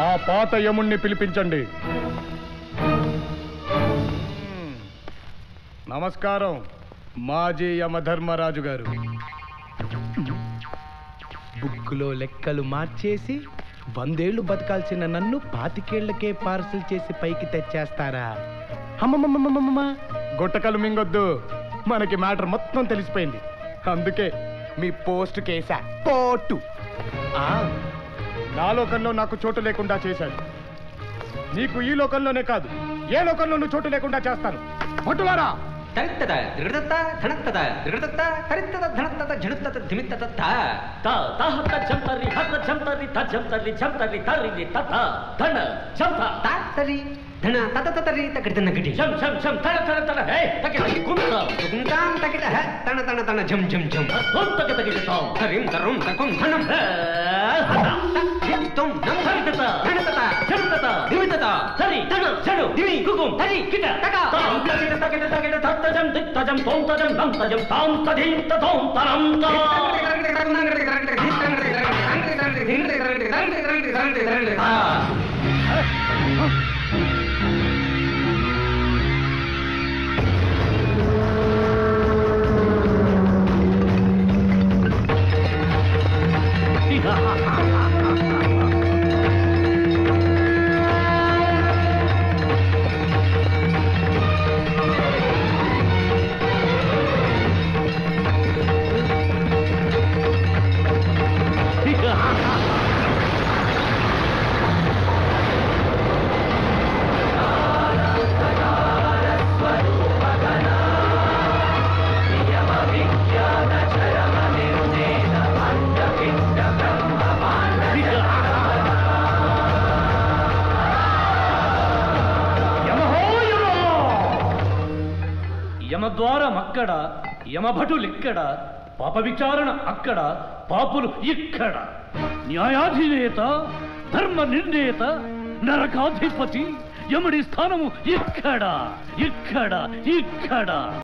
ఆ పాత యముణ్ణి పిలిపించండి. నమస్కారం మాజీ యమధర్మరాజు గారు. బుక్కులో లెక్కలు మార్చేసి 100 ఏళ్లు బతకాల్సిన నన్ను 25 ఏళ్లకే పార్సల్ చేసి పైకి తెచ్చేస్తారా? అమ్మమ్మమ్మమ్మమ్మ, గుట్టకలు మింగొద్దు, మనకి మ్యాటర్ మొత్తం తెలిసిపోయింది. అందుకే మీ పోస్ట్ కేసా పోటు. నా లోకంలో నాకు చోటు లేకుండా చేశాడు. నీకు ఈ లోకంలోనే కాదు, ఏ లోకంలోనూ చోటు లేకుండా చేస్తాను. పట్టులారా! తరిత్తద దిగడత ధనత్తద దిగడత తరిత్తద ధనత్తద జడుత్తద దిమిత్తద త తహత జంతరి హత జంతరి త జంతరి జంతరి తరిని తత ధన జంత తరి ధన తత తరి తగడన గడి జం జం జం తడ తడ తడ హే తకిట కుంత కుంతాం తకిట హ తన తన తన జం జం జం తొంతక తకిట తం తరిం తరం తకం ధనం తం నం తరితత ధనతత జంతత దిమితత తరి ధన జడు దిమి కుకుం తరి కిట తక తం తకిట తకిట తకిట తత్తజం దిత్తజం తొంతజం నంతజం తాం తదిం తతం తరం యమద్వారం అక్కడ, యమభటులిక్కడ, పాప విచారణ అక్కడ, పాపులు ఇక్కడ. న్యాయాధినేత, ధర్మ నిర్ణేత, నరకాధిపతి, యముడి స్థానము ఇక్కడ ఇక్కడ ఇక్కడ.